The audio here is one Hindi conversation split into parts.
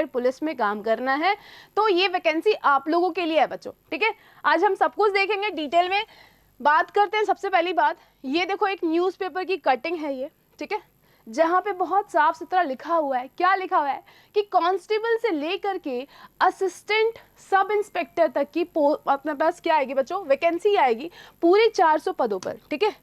पुलिस में काम करना है तो ये वैकेंसी आप लोगों के लिए है बच्चों, ठीक है। आज हम सब कुछ देखेंगे, डिटेल में बात करते हैं। सबसे पहली बात, ये देखो एक न्यूज़पेपर की कटिंग है ये, ठीक है, जहाँ पे बहुत साफ सुथरा लिखा हुआ है। क्या लिखा हुआ है कि कांस्टेबल से लेकर के असिस्टेंट सब इंस्पेक्टर तक की अपने पास क्या आएगी बच्चों, वैकेंसी आएगी पूरे 400 पदों पर, ठीक है।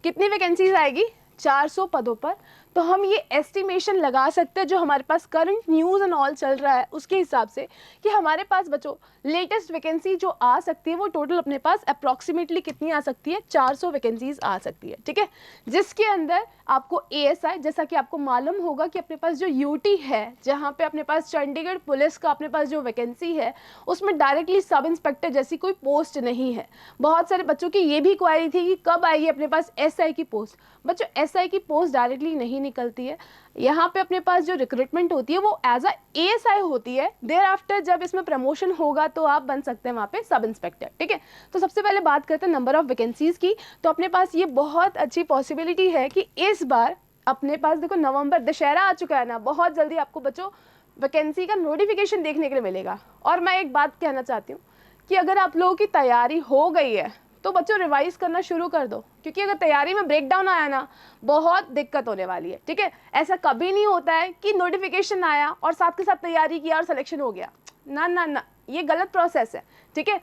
कितनी वैकेंसीज आएगी? 400 पदों पर। तो हम ये एस्टिमेशन लगा सकते हैं जो हमारे पास करंट न्यूज़ एंड ऑल चल रहा है उसके हिसाब से कि हमारे पास बच्चों लेटेस्ट वैकेंसी जो आ सकती है वो टोटल अपने पास अप्रॉक्सीमेटली कितनी आ सकती है? 400 वैकेंसीज आ सकती है, ठीक है। जिसके अंदर आपको एएसआई, जैसा कि आपको मालूम होगा कि अपने पास जो यूटी है, जहाँ पे अपने पास चंडीगढ़ पुलिस का अपने पास जो वैकेंसी है उसमें डायरेक्टली सब इंस्पेक्टर जैसी कोई पोस्ट नहीं है। बहुत सारे बच्चों की ये भी क्वेरी थी कि कब आएगी अपने पास एसआई की पोस्ट। बच्चों एसआई की पोस्ट डायरेक्टली नहीं निकलती है। यहाँ पे अपने पास जो रिक्रूटमेंट होती है वो एज अ एएसआई होती है। देयर आफ्टर जब इसमें प्रमोशन होगा तो आप बन सकते हैं वहाँ पे सब इंस्पेक्टर, ठीक है। तो सबसे पहले बात करते हैं नंबर ऑफ वैकेंसीज की। तो अपने पास ये बहुत अच्छी पॉसिबिलिटी है कि इस बार अपने पास देखो नवंबर, दशहरा आ चुका है ना, बहुत जल्दी आपको बच्चों वैकेंसी का नोटिफिकेशन देखने के लिए मिलेगा। और मैं एक बात कहना चाहती हूँ कि अगर आप लोगों की तैयारी हो गई है तो बच्चों रिवाइज करना शुरू कर दो, क्योंकि अगर तैयारी में ब्रेकडाउन आया ना बहुत दिक्कत होने वाली है, ठीक है। ऐसा कभी नहीं होता है कि नोटिफिकेशन आया और साथ के साथ तैयारी किया और सिलेक्शन हो गया, ना ना ना, ये गलत प्रोसेस है, ठीक है।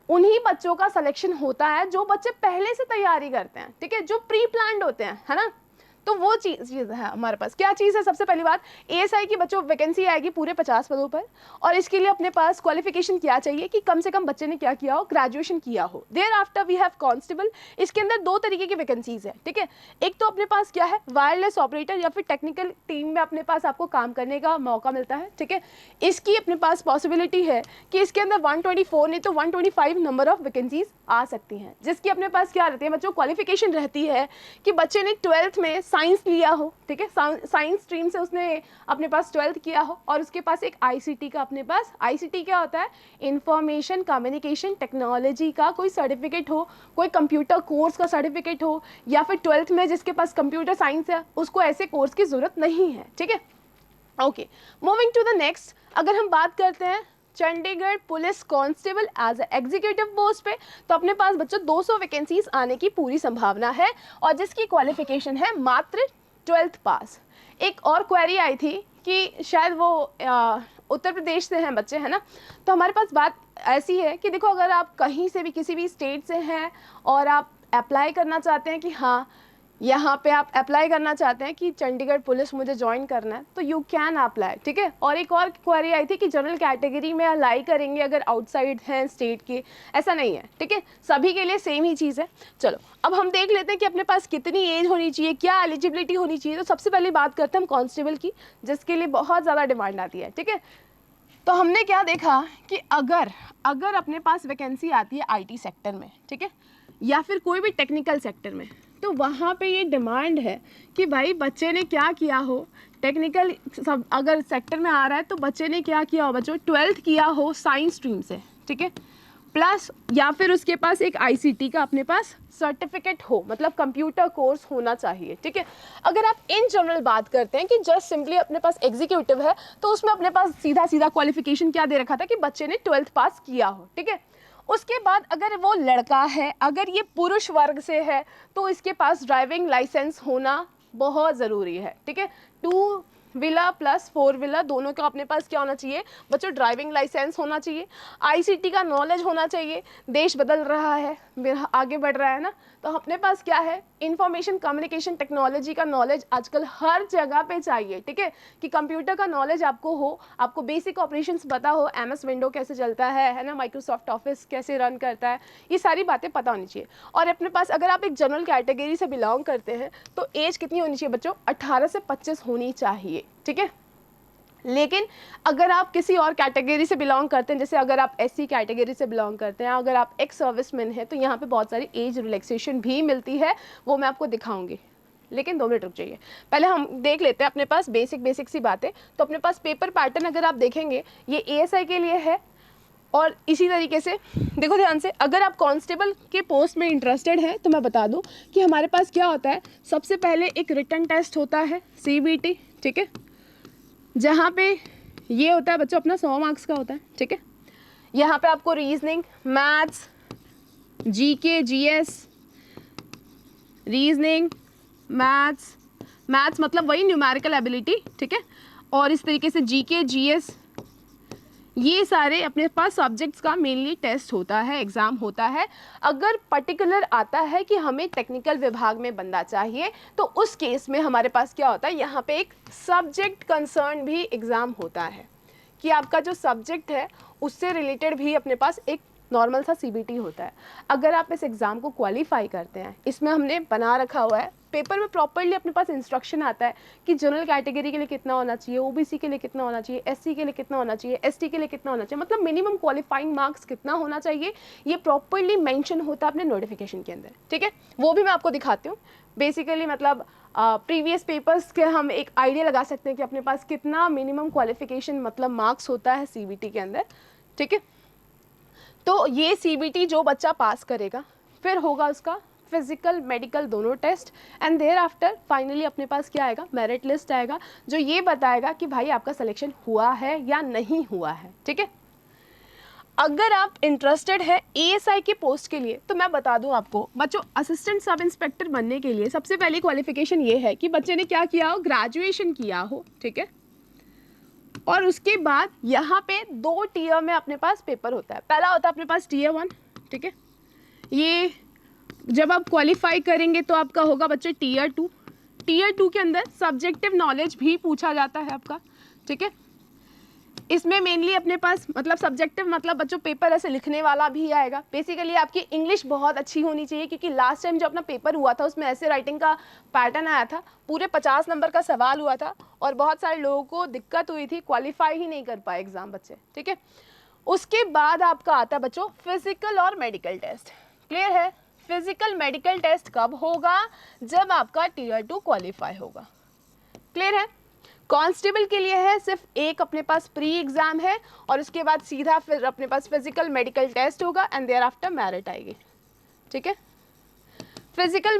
उन्हीं बच्चों का सिलेक्शन होता है जो बच्चे पहले से तैयारी करते हैं, ठीक है, जो प्री प्लान्ड होते हैं, है ना। तो वो चीज़ है हमारे पास। क्या चीज़ है? सबसे पहली बात, एएसआई की बच्चों वैकेंसी आएगी पूरे 50 पदों पर। और इसके लिए अपने पास क्वालिफिकेशन क्या चाहिए कि कम से कम बच्चे ने क्या किया हो, ग्रेजुएशन किया हो। Thereafter we have constable. इसके अंदर दो तरीके की वैकेंसीज है, ठीक है। एक तो अपने पास क्या है, वायरलेस ऑपरेटर या फिर टेक्निकल टीम में अपने पास आपको काम करने का मौका मिलता है, ठीक है। इसकी अपने पास पॉसिबिलिटी है कि इसके अंदर 124 नहीं तो 125 नंबर ऑफ वैकेंसीज आ सकती हैं, जिसकी अपने पास क्या रहती है बच्चों, क्वालिफिकेशन रहती है कि बच्चे ने 12th में साइंस लिया हो, ठीक है, साइंस स्ट्रीम से उसने अपने पास 12th किया हो और उसके पास एक आईसीटी का, अपने पास आईसीटी क्या होता है, इंफॉर्मेशन कम्युनिकेशन टेक्नोलॉजी का कोई सर्टिफिकेट हो, कोई कंप्यूटर कोर्स का सर्टिफिकेट हो, या फिर 12th में जिसके पास कंप्यूटर साइंस है उसको ऐसे कोर्स की जरूरत नहीं है, ठीक है। Okay, moving to the next, अगर हम बात करते हैं Chandigarh police constable as executive post पे, तो अपने पास बच्चों 200 वैकेंसीज आने की पूरी संभावना है और जिसकी क्वालिफिकेशन है मात्र 12th पास। एक और क्वेरी आई थी कि शायद वो उत्तर प्रदेश से हैं बच्चे, है ना। तो हमारे पास बात ऐसी है कि देखो अगर आप कहीं से भी किसी भी स्टेट से हैं और आप अप्लाई करना चाहते हैं कि हाँ यहाँ पे आप अप्लाई करना चाहते हैं कि चंडीगढ़ पुलिस मुझे ज्वाइन करना है, तो यू कैन अप्लाई, ठीक है। और एक और क्वेरी आई थी कि जनरल कैटेगरी में अप्लाई करेंगे अगर आउटसाइड हैं स्टेट के, ऐसा नहीं है, ठीक है, सभी के लिए सेम ही चीज़ है। चलो अब हम देख लेते हैं कि अपने पास कितनी एज होनी चाहिए, क्या एलिजिबिलिटी होनी चाहिए। तो सबसे पहले बात करते हैं हम कांस्टेबल की, जिसके लिए बहुत ज़्यादा डिमांड आती है, ठीक है। तो हमने क्या देखा कि अगर अपने पास वैकेंसी आती है आईटी सेक्टर में, ठीक है, या फिर कोई भी टेक्निकल सेक्टर में, तो वहाँ पे ये डिमांड है कि भाई बच्चे ने क्या किया हो, टेक्निकल सब अगर सेक्टर में आ रहा है तो बच्चे ने क्या किया हो बच्चों, 12th किया हो साइंस स्ट्रीम से, ठीक है, प्लस या फिर उसके पास एक आईसीटी का अपने पास सर्टिफिकेट हो, मतलब कंप्यूटर कोर्स होना चाहिए, ठीक है। अगर आप इन जनरल बात करते हैं कि जस्ट सिंपली अपने पास एग्जीक्यूटिव है, तो उसमें अपने पास सीधा सीधा क्वालिफिकेशन क्या दे रखा था कि बच्चे ने 12th पास किया हो, ठीक है। उसके बाद अगर वो लड़का है, अगर ये पुरुष वर्ग से है, तो इसके पास ड्राइविंग लाइसेंस होना बहुत ज़रूरी है, ठीक है। 2 व्हीलर प्लस 4 व्हीलर दोनों का अपने पास क्या होना चाहिए बच्चों, ड्राइविंग लाइसेंस होना चाहिए, आईसीटी का नॉलेज होना चाहिए। देश बदल रहा है, आगे बढ़ रहा है ना, तो अपने पास क्या है, इंफॉर्मेशन कम्युनिकेशन टेक्नोलॉजी का नॉलेज आजकल हर जगह पे चाहिए, ठीक है, कि कंप्यूटर का नॉलेज आपको हो, आपको बेसिक ऑपरेशंस पता हो, एमएस विंडो कैसे चलता है ना, माइक्रोसॉफ्ट ऑफिस कैसे रन करता है, ये सारी बातें पता होनी चाहिए। और अपने पास अगर आप एक जनरल कैटेगरी से बिलोंग करते हैं तो एज कितनी होनी चाहिए बच्चों, 18 से 25 होनी चाहिए, ठीक है। लेकिन अगर आप किसी और कैटेगरी से बिलोंग करते हैं, जैसे अगर आप एससी कैटेगरी से बिलोंग करते हैं, अगर आप एक्स सर्विसमैन हैं, तो यहाँ पे बहुत सारी एज रिलैक्सेशन भी मिलती है, वो मैं आपको दिखाऊंगी। लेकिन 2 मिनट रुक जाइए, पहले हम देख लेते हैं अपने पास बेसिक सी बातें। तो अपने पास पेपर पैटर्न अगर आप देखेंगे, ये एएसआई के लिए है और इसी तरीके से देखो ध्यान से, अगर आप कांस्टेबल के पोस्ट में इंटरेस्टेड हैं तो मैं बता दूं कि हमारे पास क्या होता है, सबसे पहले एक रिटन टेस्ट होता है सीबीटी, ठीक है, जहाँ पे ये होता है बच्चों अपना 100 मार्क्स का होता है, ठीक है। यहाँ पे आपको reasoning, maths, GK, GS, reasoning, maths मतलब वही न्यूमेरिकल एबिलिटी, ठीक है, और इस तरीके से जीके, जीएस, ये सारे अपने पास सब्जेक्ट्स का मेनली टेस्ट होता है, एग्ज़ाम होता है। अगर पर्टिकुलर आता है कि हमें टेक्निकल विभाग में बंदा चाहिए तो उस केस में हमारे पास क्या होता है, यहाँ पे एक सब्जेक्ट कंसर्न भी एग्ज़ाम होता है कि आपका जो सब्जेक्ट है उससे रिलेटेड भी अपने पास एक नॉर्मल सा सीबीटी होता है। अगर आप इस एग्ज़ाम को क्वालिफाई करते हैं, इसमें हमने बना रखा हुआ है पेपर में प्रॉपरली अपने पास इंस्ट्रक्शन आता है कि जनरल कैटेगरी के लिए कितना होना चाहिए, ओबीसी के लिए कितना होना चाहिए, एससी के लिए कितना होना चाहिए, एसटी के लिए कितना होना चाहिए, मतलब मिनिमम क्वालिफाइंग मार्क्स कितना होना चाहिए, ये प्रॉपरली मेंशन होता है अपने नोटिफिकेशन के अंदर, ठीक है। वो भी मैं आपको दिखाती हूँ। बेसिकली मतलब प्रीवियस पेपर्स के हम एक आइडिया लगा सकते हैं कि अपने पास कितना मिनिमम क्वालिफिकेशन मतलब मार्क्स होता है सीबीटी के अंदर, ठीक है। तो ये सीबीटी जो बच्चा पास करेगा फिर होगा उसका फिजिकल मेडिकल दोनों test and thereafter finally अपने पास क्या आएगा, मेरिट लिस्ट आएगा जो ये बताएगा कि भाई आपका सिलेक्शन हुआ है या नहीं हुआ है, ठीक है। अगर आप इंटरेस्टेड है एएसआई के पोस्ट के लिए तो मैं बता दूं आपको बच्चों, असिस्टेंट सब इंस्पेक्टर बनने के लिए सबसे पहली क्वालिफिकेशन ये है कि बच्चे ने क्या किया हो, ग्रेजुएशन किया हो, ठीक है। और उसके बाद यहाँ पे 2 टीयर में अपने पास पेपर होता है। पहला होता है अपने पास टीयर 1, ठीक है। ये जब आप क्वालिफाई करेंगे तो आपका होगा बच्चे टीयर 2। टीयर 2 के अंदर सब्जेक्टिव नॉलेज भी पूछा जाता है आपका, ठीक है। इसमें मेनली अपने पास मतलब सब्जेक्टिव मतलब बच्चों पेपर ऐसे लिखने वाला भी आएगा। बेसिकली आपकी इंग्लिश बहुत अच्छी होनी चाहिए क्योंकि लास्ट टाइम जो अपना पेपर हुआ था उसमें ऐसे राइटिंग का पैटर्न आया था, पूरे 50 नंबर का सवाल हुआ था और बहुत सारे लोगों को दिक्कत हुई थी, क्वालिफाई ही नहीं कर पाए एग्जाम बच्चे, ठीक है। उसके बाद आपका आता है बच्चों फिजिकल और मेडिकल टेस्ट। क्लियर है? फिजिकल मेडिकल टेस्ट कब होगा, जब आपका टीयर 2 क्वालिफाई होगा। क्लियर है? कांस्टेबल के लिए है सिर्फ एक अपने पास प्री एग्जाम है और उसके बाद सीधा फिर अपने पास फिजिकल मेडिकल टेस्ट होगा एंड देयर आफ्टर मेरिट आएगी, ठीक है। फिजिकल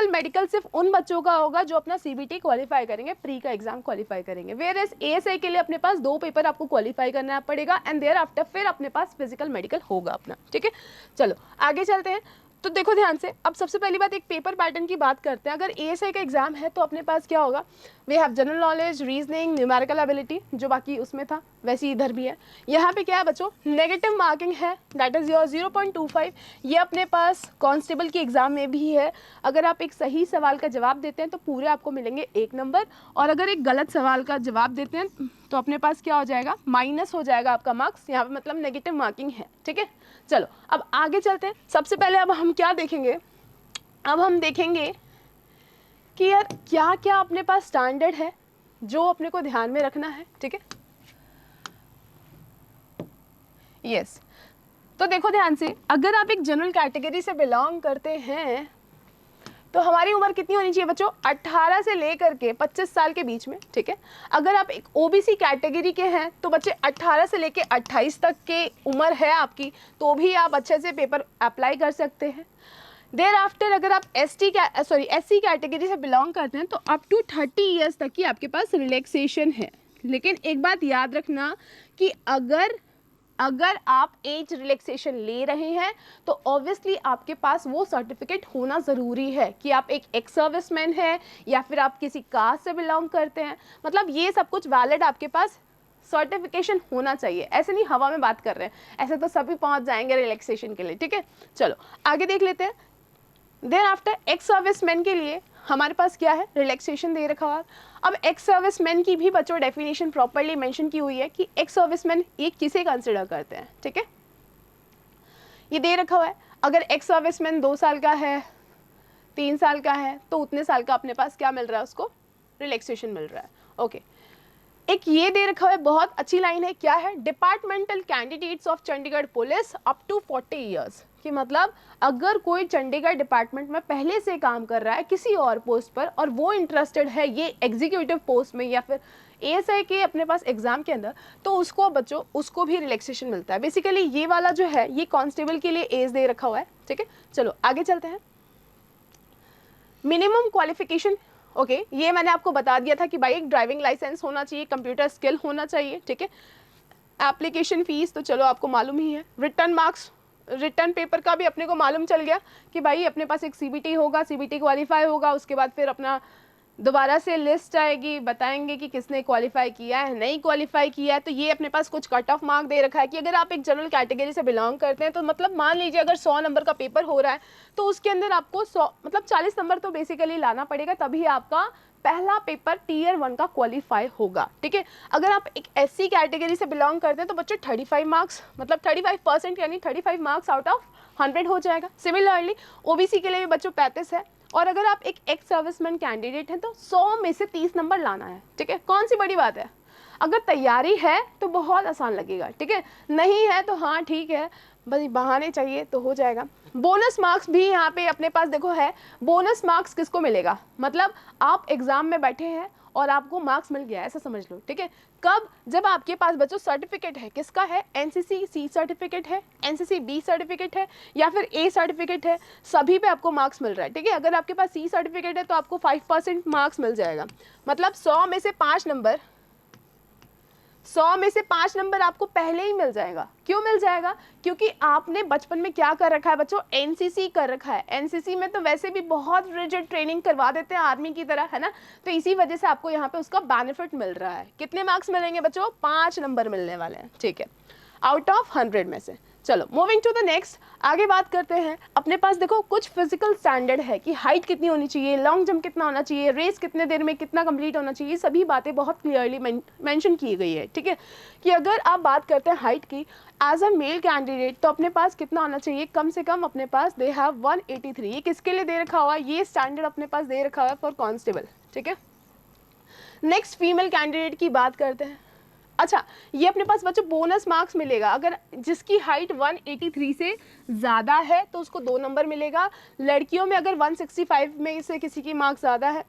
मेडिकल सिर्फ उन बच्चों का होगा जो अपना सीबीटी क्वालिफाई करेंगे, प्री का एग्जाम क्वालिफाई करेंगे। वेयर एज एएसआई के लिए अपने पास 2 पेपर आपको क्वालिफाई करना पड़ेगा एंड देयर आफ्टर फिर अपने पास फिजिकल मेडिकल होगा अपना, ठीक है। चलो आगे चलते हैं। तो देखो ध्यान से, अब सबसे पहली बात एक पेपर पैटर्न की बात करते हैं। अगर एएसआई का एग्जाम है तो अपने पास क्या होगा, we have general knowledge, reasoning, numerical ability, जो बाकी उसमें था वैसे इधर भी है। यहाँ पे क्या है बच्चों, नेगेटिव मार्किंग है, दैट इज योर 0.25। ये अपने पास कांस्टेबल के एग्जाम में भी है। अगर आप एक सही सवाल का जवाब देते हैं तो पूरे आपको मिलेंगे 1 नंबर, और अगर एक गलत सवाल का जवाब देते हैं तो अपने पास क्या हो जाएगा, माइनस हो जाएगा आपका मार्क्स। यहाँ पे मतलब नेगेटिव मार्किंग है, ठीक है। चलो अब आगे चलते हैं। सबसे पहले अब हम क्या देखेंगे, अब हम देखेंगे कि यार क्या क्या अपने पास स्टैंडर्ड है जो अपने को ध्यान में रखना है, ठीक है। यस, तो देखो ध्यान से, अगर आप एक जनरल कैटेगरी से बिलोंग करते हैं तो हमारी उम्र कितनी होनी चाहिए बच्चों, 18 से लेकर के 25 साल के बीच में, ठीक है। अगर आप एक ओबीसी कैटेगरी के हैं तो बच्चे 18 से लेकर 28 तक के उम्र है आपकी, तो भी आप अच्छे से पेपर अप्लाई कर सकते हैं। देयर आफ्टर अगर आप एससी कैटेगरी से बिलोंग करते हैं तो अप टू 30 ईयर्स तक की आपके पास रिलैक्सेशन है। लेकिन एक बात याद रखना कि अगर आप एज रिलैक्सेशन ले रहे हैं तो ऑब्वियसली आपके पास वो सर्टिफिकेट होना ज़रूरी है कि आप एक एक्स सर्विसमैन हैं या फिर आप किसी कास्ट से बिलोंग करते हैं। मतलब ये सब कुछ वैलिड आपके पास सर्टिफिकेशन होना चाहिए। ऐसे नहीं हवा में बात कर रहे हैं, ऐसे तो सभी पहुंच जाएंगे रिलैक्सेशन के लिए, ठीक है। चलो आगे देख लेते हैं। देन आफ्टर एक्स सर्विसमैन के लिए हमारे पास क्या है, रिलैक्सेशन दे रखा हुआ। अब एक्स सर्विसमैन की भी बच्चों डेफिनेशन प्रॉपर्ली मेंशन की हुई है कि एक्स सर्विसमैन ये किसे कंसिडर करते हैं, ठीक है। ये दे रखा हुआ है, अगर एक्स सर्विसमैन 2 साल का है, 3 साल का है, तो उतने साल का अपने पास क्या मिल रहा है, उसको रिलैक्सेशन मिल रहा है, ओके। एक ये दे रखा है, बहुत अच्छी लाइन है, क्या है, departmental candidates of Chandigarh police up to 40 years, कि मतलब अगर कोई चंडीगढ़ डिपार्टमेंट में पहले से काम कर रहा है किसी और पोस्ट पर और वो इंटरेस्टेड है ये एग्जीक्यूटिव पोस्ट में या फिर एएसआई के अपने पास एग्जाम के अंदर, तो उसको बच्चों उसको भी रिलैक्सेशन मिलता है। बेसिकली ये वाला जो है ये कांस्टेबल के लिए एज दे रखा हुआ है, ठीक है। चलो आगे चलते हैं। मिनिमम क्वालिफिकेशन ओके ये मैंने आपको बता दिया था कि भाई एक ड्राइविंग लाइसेंस होना चाहिए, कंप्यूटर स्किल होना चाहिए, ठीक है। एप्लीकेशन फ़ीस तो चलो आपको मालूम ही है। रिटर्न मार्क्स, रिटर्न पेपर का भी अपने को मालूम चल गया कि भाई अपने पास एक सीबीटी होगा, सीबीटी क्वालिफाई होगा, उसके बाद फिर अपना दोबारा से लिस्ट आएगी, बताएंगे कि किसने क्वालिफाई किया है, नहीं क्वालिफाई किया है। तो ये अपने पास कुछ कट ऑफ मार्क दे रखा है कि अगर आप एक जनरल कैटेगरी से बिलोंग करते हैं तो मतलब मान लीजिए अगर 100 नंबर का पेपर हो रहा है तो उसके अंदर आपको 100 मतलब 40 नंबर तो बेसिकली लाना पड़ेगा, तभी आपका पहला पेपर टीयर 1 का क्वालिफाई होगा, ठीक है। अगर आप एक एससी कैटेगरी से बिलोंग करते हैं तो बच्चों 35 मार्क्स मतलब 35% यानी 35 मार्क्स आउट ऑफ 100 हो जाएगा। सिमिलरली ओबीसी के लिए भी बच्चों 35 है। और अगर आप एक एक्स सर्विसमैन कैंडिडेट हैं तो 100 में से 30 नंबर लाना है, ठीक है। कौन सी बड़ी बात है, अगर तैयारी है तो बहुत आसान लगेगा, ठीक है। नहीं है तो हाँ ठीक है, बस बहाने चाहिए तो हो जाएगा। बोनस मार्क्स भी यहाँ पे अपने पास देखो है। बोनस मार्क्स किसको मिलेगा, मतलब आप एग्जाम में बैठे हैं और आपको मार्क्स मिल गया ऐसा समझ लो, ठीक है। कब, जब आपके पास बच्चों सर्टिफिकेट है, किसका है, एनसीसी सी सर्टिफिकेट है, एनसीसी बी सर्टिफिकेट है या फिर ए सर्टिफिकेट है, सभी पे आपको मार्क्स मिल रहा है, ठीक है। अगर आपके पास सी सर्टिफिकेट है तो आपको 5% मार्क्स मिल जाएगा, मतलब 100 में से 5 नंबर, 100 में से 5 नंबर आपको पहले ही मिल जाएगा। क्यों मिल जाएगा, क्योंकि आपने बचपन में क्या कर रखा है बच्चों, एनसीसी कर रखा है। एनसीसी में तो वैसे भी बहुत रिजिड ट्रेनिंग करवा देते हैं आर्मी की तरह, है ना, तो इसी वजह से आपको यहाँ पे उसका बेनिफिट मिल रहा है। कितने मार्क्स मिलेंगे बच्चों, 5 नंबर मिलने वाले हैं, ठीक है, आउट ऑफ 100 में से। चलो मूविंग टू द नेक्स्ट, आगे बात करते हैं। अपने पास देखो कुछ फिजिकल स्टैंडर्ड है कि हाइट कितनी होनी चाहिए, लॉन्ग जंप कितना होना चाहिए, रेस कितने देर में कितना कंप्लीट होना चाहिए, सभी बातें बहुत क्लियरली मेंशन की गई है, ठीक है। कि अगर आप बात करते हैं हाइट की एज अ मेल कैंडिडेट तो अपने पास कितना होना चाहिए, कम से कम अपने पास दे हैव 183। ये किसके लिए दे रखा हुआ है, ये स्टैंडर्ड अपने पास दे रखा हुआ है फॉर कांस्टेबल, ठीक है। नेक्स्ट फीमेल कैंडिडेट की बात करते हैं। अच्छा, ये अपने पास बच्चों बोनस मार्क्स मिलेगा, अगर जिसकी हाइट 183 से ज़्यादा है तो उसको 2 नंबर मिलेगा। लड़कियों में अगर 165 में से किसी की मार्क्स ज़्यादा है,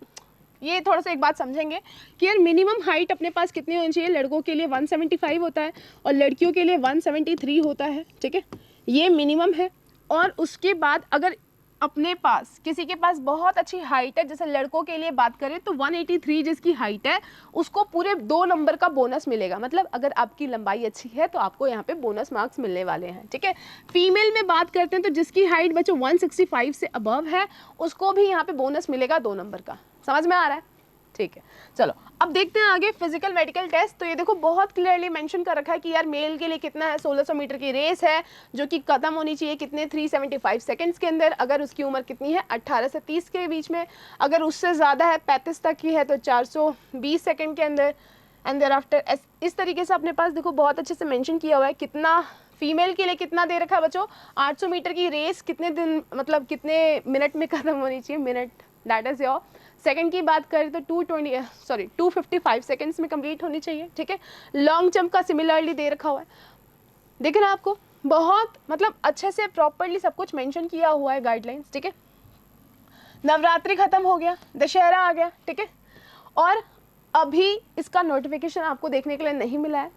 ये थोड़ा सा एक बात समझेंगे कि यार मिनिमम हाइट अपने पास कितनी होनी चाहिए, लड़कों के लिए 175 होता है और लड़कियों के लिए 173 होता है, ठीक है, ये मिनिमम है। और उसके बाद अगर अपने पास किसी के पास बहुत अच्छी हाइट है, जैसे लड़कों के लिए बात करें तो 183 जिसकी हाइट है उसको पूरे 2 नंबर का बोनस मिलेगा, मतलब अगर आपकी लंबाई अच्छी है तो आपको यहाँ पे बोनस मार्क्स मिलने वाले हैं, ठीक है। फीमेल में बात करते हैं तो जिसकी हाइट बच्चों 165 से अबव है उसको भी यहाँ पे बोनस मिलेगा 2 नंबर का। समझ में आ रहा है, ठीक है। चलो अब देखते हैं आगे फिजिकल मेडिकल टेस्ट। तो ये देखो बहुत क्लियरली मेंशन कर रखा है कि यार मेल के लिए कितना है, 1600 मीटर की रेस है जो कि खत्म होनी चाहिए कितने 375 सेकंड्स के अंदर। अगर उसकी उम्र कितनी है 18 से 30 के बीच में, अगर उससे ज़्यादा है 35 तक की है तो 420 सेकंड के अंदर। एंड देयर आफ्टर इस तरीके से अपने पास देखो बहुत अच्छे से मेंशन किया हुआ है कितना फीमेल के लिए कितना दे रखा है बच्चों, 800 मीटर की रेस कितने दिन मतलब कितने मिनट में खत्म होनी चाहिए, minute that is your. Second की बात करें तो 255 सेकंड्स में कंप्लीट होनी चाहिए, ठीक है। लॉन्ग जंप का सिमिलरली दे रखा हुआ है, देख रहे हैं आपको बहुत मतलब अच्छे से प्रॉपरली सब कुछ मेंशन किया हुआ है गाइडलाइंस, ठीक है। नवरात्रि खत्म हो गया, दशहरा आ गया, ठीक है, और अभी इसका नोटिफिकेशन आपको देखने के लिए नहीं मिला है,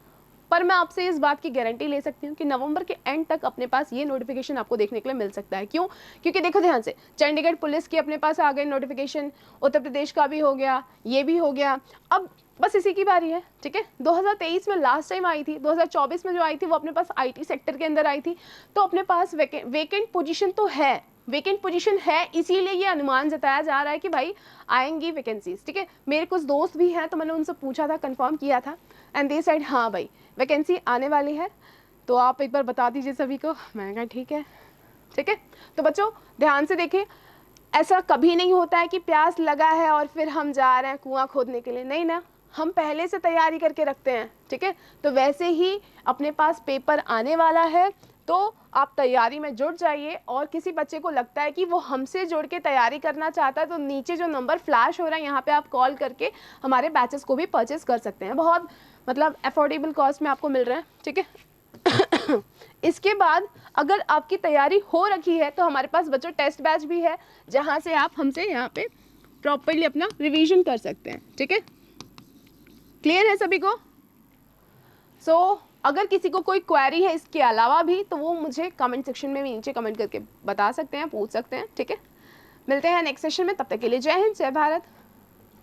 पर मैं आपसे इस बात की गारंटी ले सकती हूँ कि नवंबर के एंड तक अपने पास ये नोटिफिकेशन आपको देखने के लिए मिल सकता है। क्यों, क्योंकि देखो ध्यान से चंडीगढ़ पुलिस की अपने पास आ गए नोटिफिकेशन, उत्तर प्रदेश का भी हो गया, ये भी हो गया, अब बस इसी की बारी है, ठीक है। 2023 में लास्ट टाइम आई थी, 2024 में जो आई थी वो अपने पास आईटी सेक्टर के अंदर आई थी। तो अपने पास वेकेंट पोजीशन तो है, वेकेंट पोजीशन है, इसीलिए ये अनुमान जताया जा रहा है कि भाई आएंगी वैकेंसीज, ठीक है। मेरे कुछ दोस्त भी हैं तो मैंने उनसे पूछा था, कंफर्म किया था, एंड दे सेड हाँ भाई वैकेंसी आने वाली है, तो आप एक बार बता दीजिए सभी को। मैंने कहा ठीक है, ठीक है। तो बच्चों ध्यान से देखिए, ऐसा कभी नहीं होता है कि प्यास लगा है और फिर हम जा रहे हैं कुआं खोदने के लिए, नहीं ना, हम पहले से तैयारी करके रखते हैं, ठीक है। तो वैसे ही अपने पास पेपर आने वाला है तो आप तैयारी में जुट जाइए, और किसी बच्चे को लगता है कि वो हमसे जुड़ के तैयारी करना चाहता है तो नीचे जो नंबर फ्लैश हो रहा है यहाँ पे आप कॉल करके हमारे बैचेस को भी परचेस कर सकते हैं, बहुत मतलब अफोर्डेबल कॉस्ट में आपको मिल रहा है, ठीक है। इसके बाद अगर आपकी तैयारी हो रखी है तो हमारे पास बच्चों टेस्ट बैच भी है जहाँ से आप हमसे यहाँ पे प्रॉपरली अपना रिवीजन कर सकते हैं, ठीक है। क्लियर है सभी को? अगर किसी को कोई क्वेरी है इसके अलावा भी तो वो मुझे कमेंट सेक्शन में नीचे कमेंट करके बता सकते हैं, पूछ सकते हैं, ठीक है। मिलते हैं नेक्स्ट सेशन में, तब तक के लिए जय हिंद, जय भारत।